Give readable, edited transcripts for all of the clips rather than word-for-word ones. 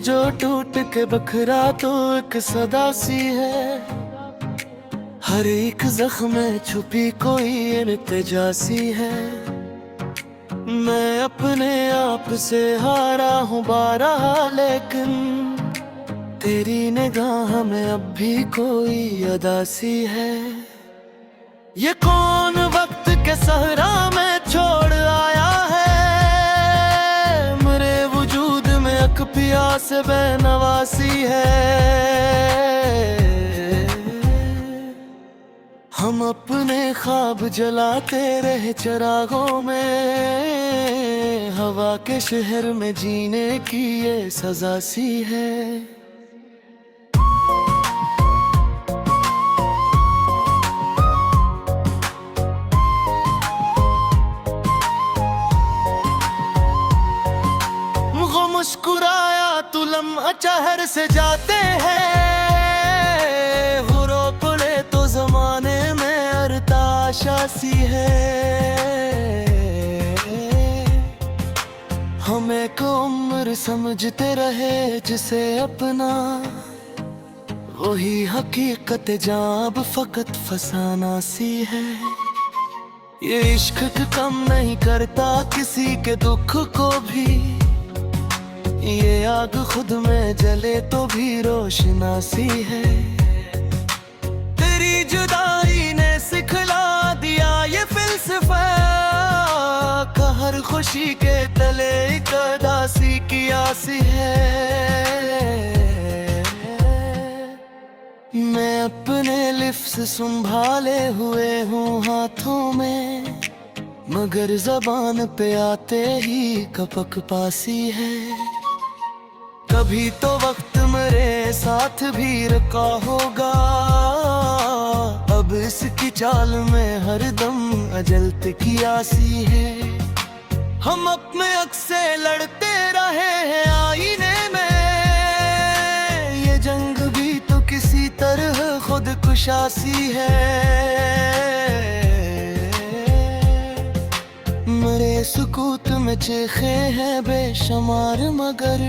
जो टूट के बखरा तो एक सदा सी है। हर एक जख्म में छुपी कोई इल्तिजा सी है। मैं अपने आप से हारा हूँ बारहा, लेकिन तेरी निगाह में अब भी कोई अदा सी है। ये कौन वक्त के सहरा में छोड़ आया है, मेरे वजूद में अक प्यास बेनवासी है। हम अपने ख्वाब जलाते रहे चिरागों में, हवा के शहर में जीने की ये सजा सी है। मुस्कुराया तू लम्हा चहर से जाते हैं, हो रो पड़े तो जमाने में अरताशा सी है। हम एक उम्र समझते रहे जिसे अपना, वही हकीकत जहाँ अब फकत फसाना सी है। ये इश्क कम नहीं करता किसी के दुख को भी, ये आग खुद में जले तो भी रोशनासी है। तेरी जुदाई ने सिखला दिया ये फिलसफा, हर खुशी के तले एक उदासी की आसी है। मैं अपने लिफ्स संभाले हुए हूँ हाथों में, मगर जबान पे आते ही कपक पासी है। कभी तो वक्त मेरे साथ भी रुका होगा, अब इसकी चाल में हरदम अजल्त की आसी है। हम अपने अक्स से लड़ते रहे हैं आईने में, ये जंग भी तो किसी तरह खुद कुशासी है। मेरे सुकूत में चीखे हैं बेशुमार, मगर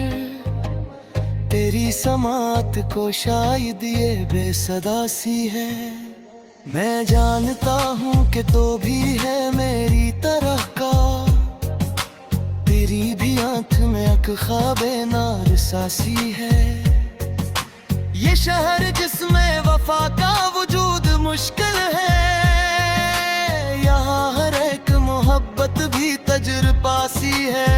तेरी समात को शायद ये बेसदा सी है। मैं जानता हूँ कि तो भी है मेरी तरह का, तेरी भी आँख में अक ख्वाबे नारसा सी है। ये शहर जिसमें वफा का वजूद मुश्किल है, यहाँ हर एक मोहब्बत भी तजुर्बा सी है।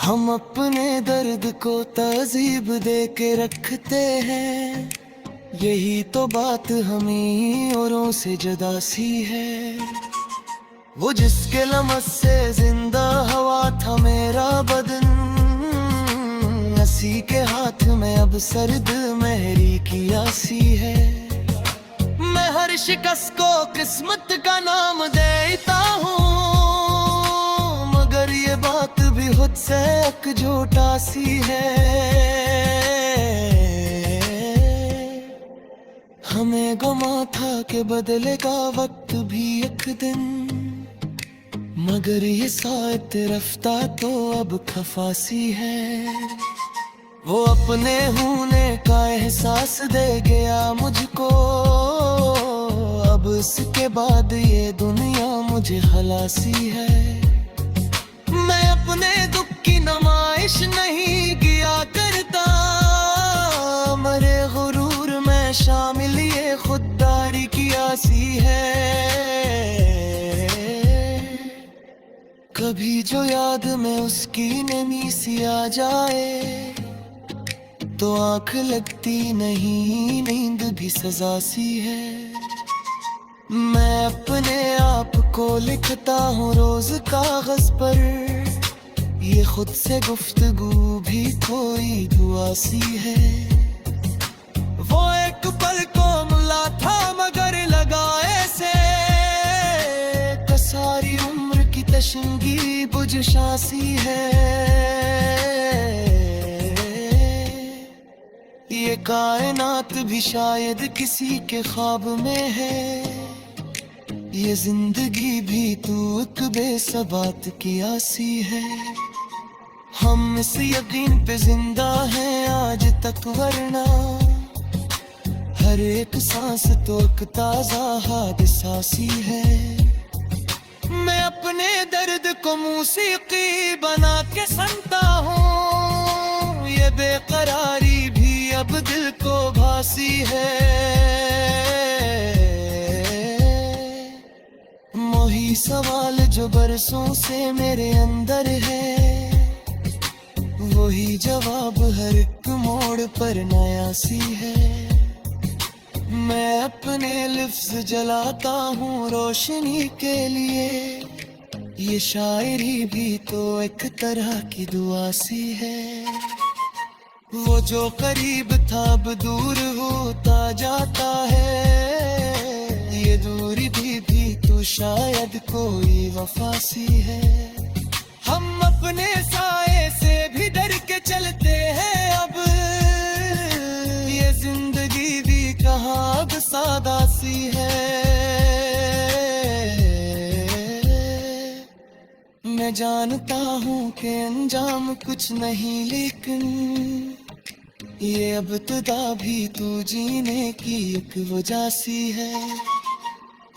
हम अपने दर्द को तहजीब दे के रखते हैं, यही तो बात हमें औरों से जुदा सी है। वो जिसके लमस से जिंदा हवा था मेरा बदन, हंसी के हाथ में अब सर्द मेहरी की आसी है। मैं हर शिकस्त को किस्मत का नाम देता हूँ, मगर ये बात भी खुद से एकजुटा सी है। हमें गुमा था कि बदलेगा वक्त भी एक दिन, मगर ये साथ रफ्ता तो अब खफासी है। वो अपने होने का एहसास दे गया मुझको, अब इसके बाद ये दुनिया मुझे खलासी है। मैं अपने दुख की नुमाइश नहीं किया करता, मरे गुरूर में शामिल ये खुददारी की आसी है। कभी जो याद में उसकी नमी सी आ जाए, तो आंख लगती नहीं, नींद भी सजा सी है। मैं अपने आप को लिखता हूँ रोज कागज पर, ये खुद से गुफ्तगू भी कोई दुआ सी है। वो एक पल को मिला था मगर लगा ऐसे, सारी उम्र की तशंगी बुझ शासी है। ये कायनात भी शायद किसी के ख्वाब में है, ये जिंदगी भी तू एक बेसबात की आसी है। हम इस यकीन पे जिंदा हैं आज तक, वरना हर एक सांस तो एक ताजा हादसा सी है। मैं अपने दर्द को मौसीकी बना के सुनता हूँ, ये बेकरारी भी अब दिल को भासी है। वही सवाल जो बरसों से मेरे अंदर है, वही जवाब हर एक मोड़ पर नया सी है। मैं अपने लिफ्ज़ जलाता हूँ रोशनी के लिए, ये शायरी भी तो एक तरह की दुआ सी है। वो जो करीब था अब दूर होता जाता है, ये दूरी भी तो शायद कोई वफा सी है। हम अपने साए से भी डर के चलते हैं अब, ये जिंदगी भी कहाँ अब सादा सी है। मैं जानता हूँ कि अंजाम कुछ नहीं, लेकिन ये अब इब्तिदा भी तू जीने की एक वजह सी है।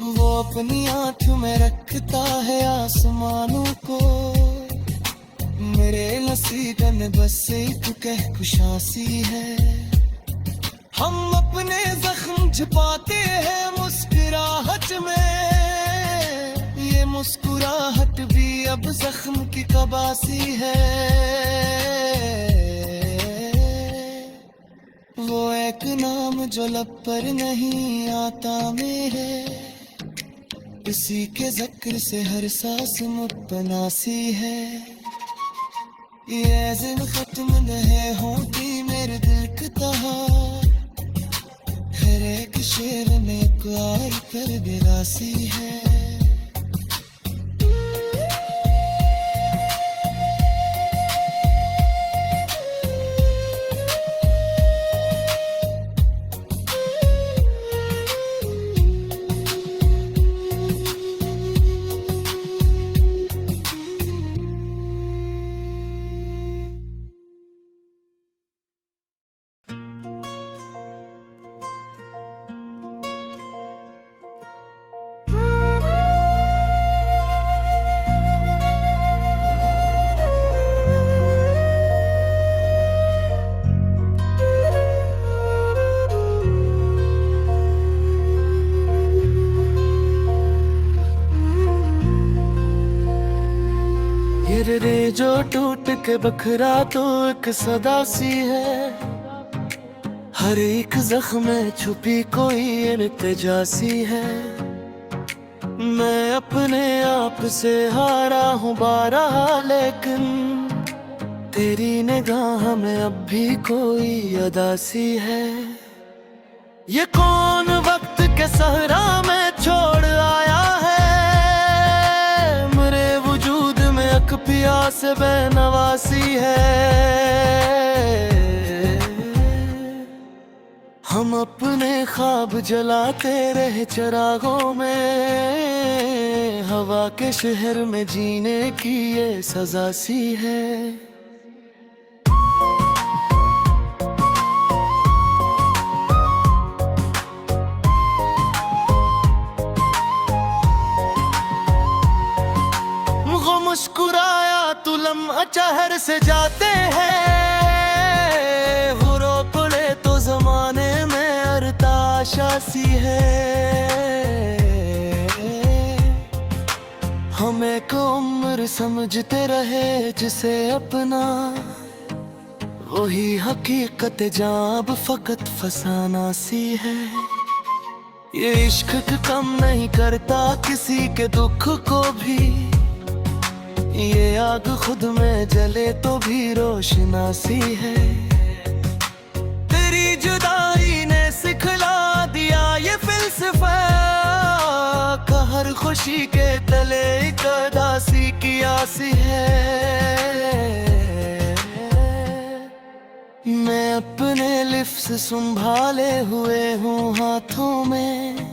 वो अपनी आँख में रखता है आसमानों को, मेरे नसीब में बस एक कहकशासी है। हम अपने जख्म छुपाते हैं मुस्कुराहट में, ये मुस्कुराहट भी अब जख्म की कबासी है। वो एक नाम जो लब पर नहीं आता मेरे, इसी के जिक्र से हर सांस मुतनासी है। ये जिन खत्म नहीं होती मेरे दिल की तरह, हर एक शेर में कोई कर गिरासी है। रे जो टूट के बखरा तो एक सदा सी है, हर एक जख्म में छुपी कोई इल्तिजा सी है। मैं अपने आप से हारा हूँ बारहा, लेकिन तेरी निगाह में अब भी कोई अदा सी है। ये कौन वक्त के सहरा में छोड़ आया है, मेरे वजूद में एक प्यास बेनवासी है। हम अपने ख्वाब जलाते रहे चिरागों में, हवा के शहर में जीने की ये सजा सी है। मुस्कुराया तू लम्हा चहर से जाते हैं, वो रो पड़े तो जमाने में अरताशा सी है। हम एक उम्र समझते रहे जिसे अपना, वही हकीकत जहाँ अब फकत फसाना सी है। ये इश्क कम नहीं करता किसी के दुख को भी, ये आग खुद में जले तो भी रोशनासी है। तेरी जुदाई ने सिखला दिया ये फिलसफा, हर खुशी के तले एक उदासी की आसी है। मैं अपने लिफ्ज़ संभाले हुए हूँ हाथों में,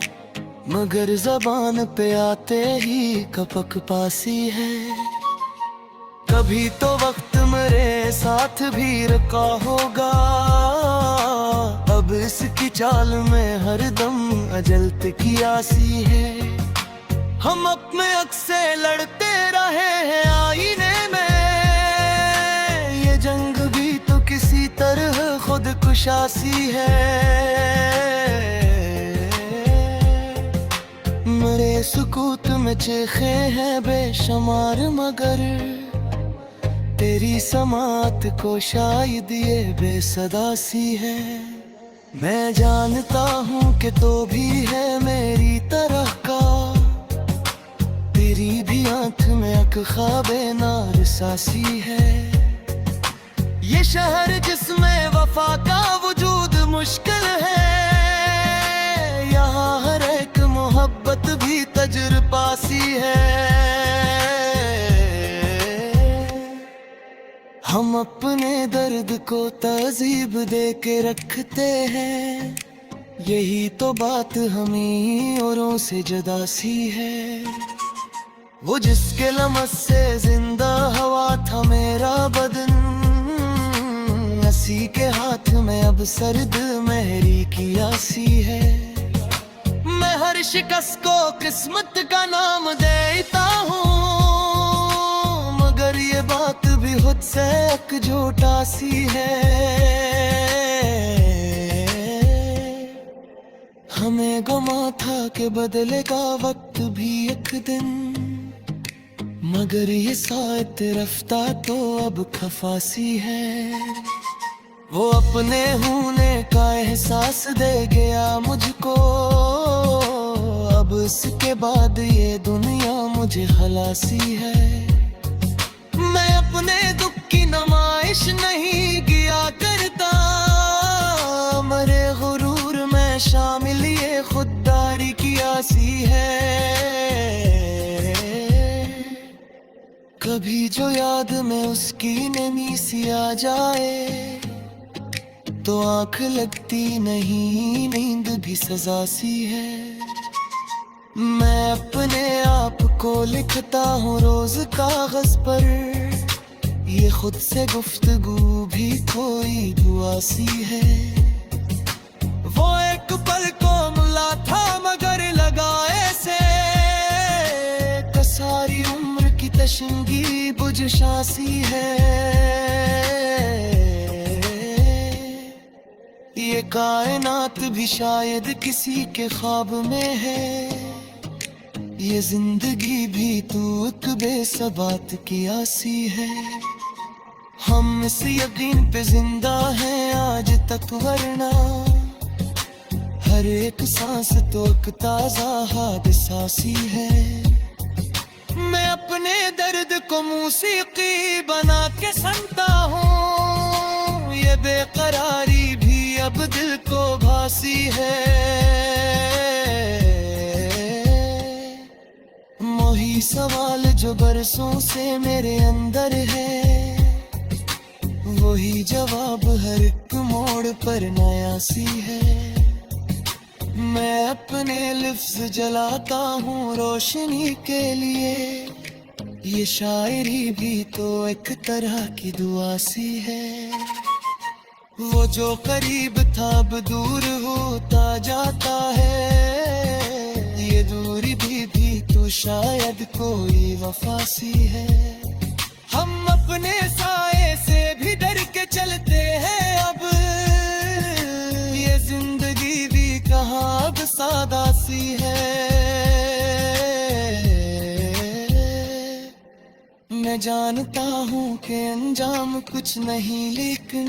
मगर जबान पे आते ही कपक पासी है। कभी तो वक्त मेरे साथ भी रुका होगा, अब इसकी चाल में हरदम अजल की आसी है। हम अपने हक से लड़ते रहे हैं आईने में, ये जंग भी तो किसी तरह खुद कुशासी है। मेरे सुकूत में चीखे हैं बेशुमार, मगर तेरी समात को शायद ये बेसदा सी है। मैं जानता हूँ कि तो भी है मेरी तरह का, तेरी भी आंख में अक ख्वाबे नारसासी है। ये शहर जिसमें वफा का वजूद मुश्किल है, यहाँ हर एक मोहब्बत भी तजुर्बा सी है। हम अपने दर्द को तहजीब दे के रखते हैं, यही तो बात हमें औरों से जुदा सी है। वो जिसके लमस से जिंदा हवा था मेरा बदन, हंसी के हाथ में अब सर्द मेहरी की आसी है। मैं हर शिकस्त को किस्मत का नाम देता हूँ, मगर ये बात भी खुद से एकजुटा सी है। हमें गुमा था कि बदलेगा वक्त भी एक दिन, मगर ये साथ रफ्ता तो अब खफासी है। वो अपने होने का एहसास दे गया मुझको, अब इसके बाद ये दुनिया मुझे खलासी है। मैं अपने दुख की नुमाइश नहीं किया करता, मरे गुरूर में शामिल ये खुददारी की आसी है। कभी जो याद में उसकी नमी सी आ जाए, तो आंख लगती नहीं, नींद भी सजा सी है। मैं अपने आप को लिखता हूँ रोज कागज पर, ये खुद से गुफ्तगू भी कोई दुआ सी है। वो एक पल को मिला था मगर लगा ऐसे, सारी उम्र की तशंगी बुझशासी है। ये कायनात भी शायद किसी के ख्वाब में है, ये जिंदगी भी तू एक बेसबात की आसी है। हम इस यकीन पे जिंदा हैं आज तक, वरना हर एक सांस तो एक ताजा हादसा सी है। मैं अपने दर्द को मौसीकी बना के सुनता हूँ, ये बेकरारी भी अब दिल को भासी है। वही सवाल जो बरसों से मेरे अंदर है, वही जवाब हर एक मोड़ पर नया सी है। मैं अपने लफ्ज़ जलाता हूँ रोशनी के लिए, ये शायरी भी तो एक तरह की दुआ सी है। वो जो करीब था अब दूर होता जाता है, ये दूरी भी तो शायद कोई वफा सी है। हम अपने साए से भी डर के चलते हैं अब, ये जिंदगी भी कहाँ अब सादा सी है। मैं जानता हूँ कि अंजाम कुछ नहीं, लेकिन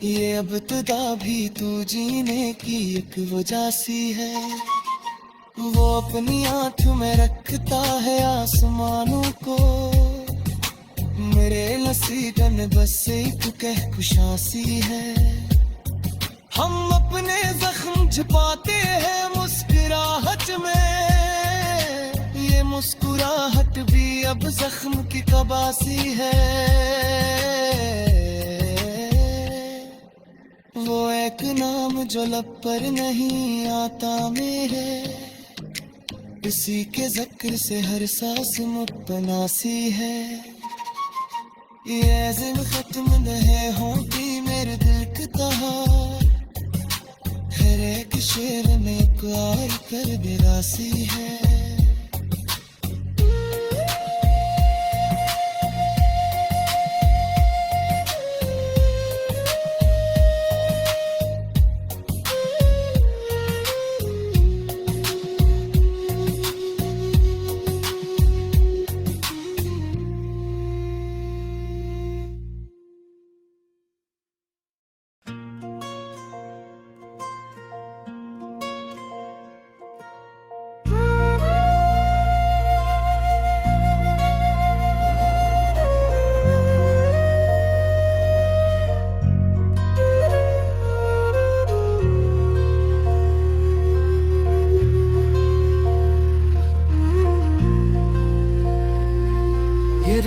ये अब इब्तिदा भी तू जीने की एक वजह सी है। वो अपनी आँख में रखता है आसमानों को, मेरे नसीब में बस एक कहकुशासी है। हम अपने जख्म छुपाते हैं मुस्कुराहट में, ये मुस्कुराहट भी अब जख्म की कबासी है। वो एक नाम जो लब पर नहीं आता मेरे, इसी के जिक्र से हर सांस मुतनासी है। ये जिम खत्म रहे होती मेरे दिल की तहार, हर एक शेर में एक आर कर बिरासी है।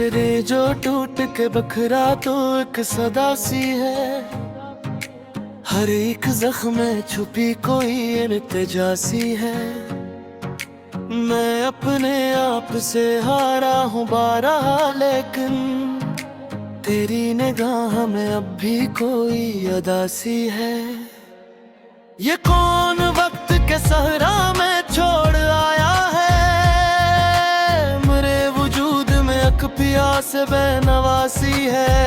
रे जो टूट के बखरा तो एक सदा सी है, हर एक जख्म में छुपी कोई इल्तिजासी है। मैं अपने आप से हारा हूँ बारहा, लेकिन तेरी निगाह में अब भी कोई अदासी है। ये कौन वक्त के सहरा में छोड़ आया है, मेरे वजूद में अक प्यास बेनवासी है।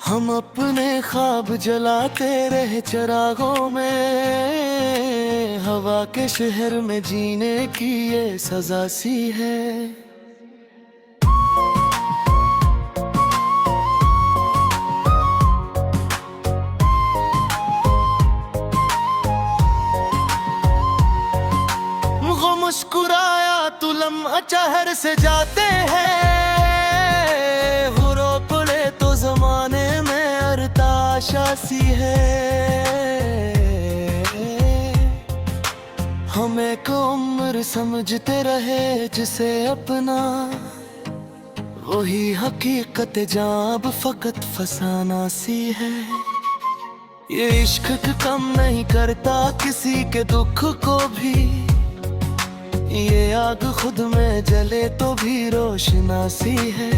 हम अपने ख्वाब जलाते रहे चिरागों में, हवा के शहर में जीने की ये सजा सी है। मुस्कुराया तू लम्हा चहर से जाते हैं, वो रो पड़े तो जमाने में अरताशा सी है। हम एक उम्र समझते रहे जिसे अपना, वही हकीकत जहाँ अब फकत फसाना सी है। ये इश्क कम नहीं करता किसी के दुख को भी, ये आग खुद में जले तो भी रोशनासी है।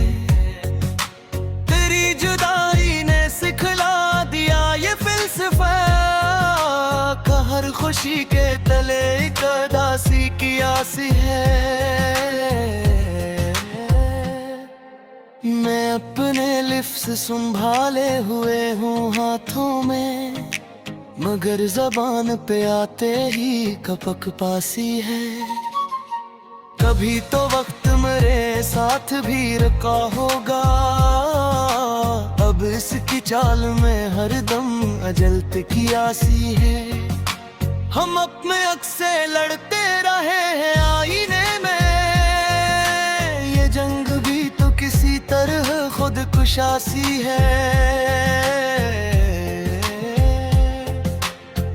तेरी जुदाई ने सिखला दिया ये फिलसफा, हर खुशी के तले एक उदासी की आसी है। मैं अपने लिफ्स संभाले हुए हूँ हाथों में, मगर जबान पे आते ही कपक पासी है। कभी तो वक्त मेरे साथ भी रुका होगा, अब इसकी चाल में हर दम अजल्त की आसी है। हम अपने अक्स से लड़ते रहे हैं आईने में, ये जंग भी तो किसी तरह खुद कुशासी है।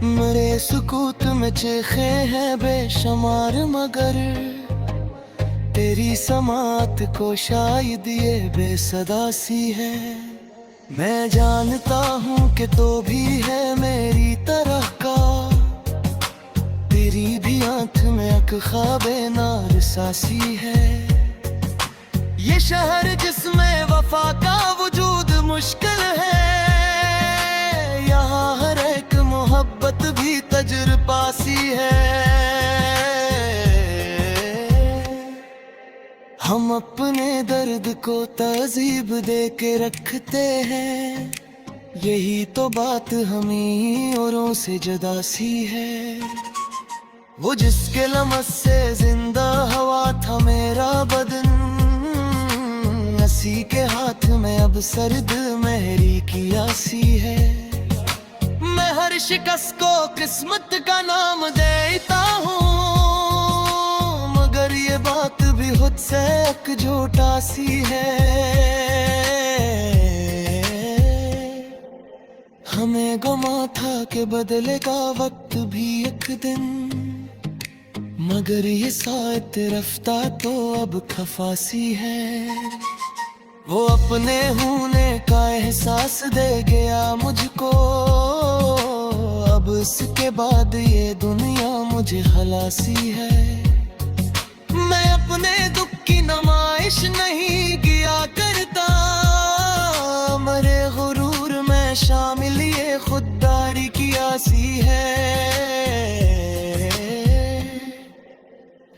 मेरे सुकूत में चीखे हैं बेशुमार, मगर तेरी समात को शायद ये बेसदा सी है। मैं जानता हूँ कि तो भी है मेरी तरह का, तेरी भी आंख में अक ख्वाबे नारसासी है। ये शहर जिसमें वफा का वजूद मुश्किल है, यहाँ हर एक मोहब्बत भी तजुर्बासी है। हम अपने दर्द को तहजीब दे के रखते हैं, यही तो बात हमें औरों से जुदा सी है। वो जिसके लमस से जिंदा हवा था मेरा बदन, हंसी के हाथ में अब सर्द मेहरी की आसी है। मैं हर शिकस्त को किस्मत का नाम देता हूँ, मगर ये बात भी खुद से एक झूठा सी है। हमें गुमा था कि बदलेगा वक्त भी एक दिन, मगर ये साथ रफ्ता तो अब खफासी है। वो अपने होने का एहसास दे गया मुझको, अब इसके बाद ये दुनिया मुझे खलासी है। मैं अपने दुख की नुमाइश नहीं किया करता, मरे गुरूर में शामिल ये खुददारी की आसी है।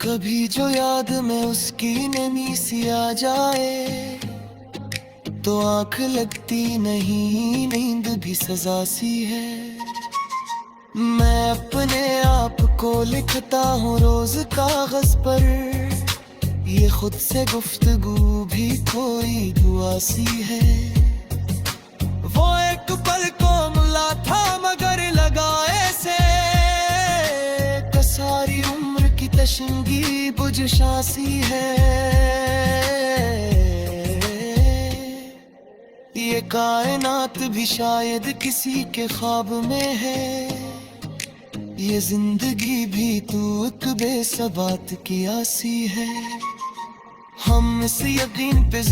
कभी जो याद में उसकी नमी सी आ जाए, तो आंख लगती नहीं, नींद भी सजा सी है। मैं अपने आप को लिखता हूँ रोज कागज पर, ये खुद से गुफ्तगू भी कोई दुआ सी है। वो एक पल को मिला था मगर लगा ऐसे, सारी उम्र की तशंगी बुझ शासी है। ये कायनात भी शायद किसी के ख्वाब में है, ये जिंदगी भी तू एक बेसबात की आसी है। हम इस यकीन पे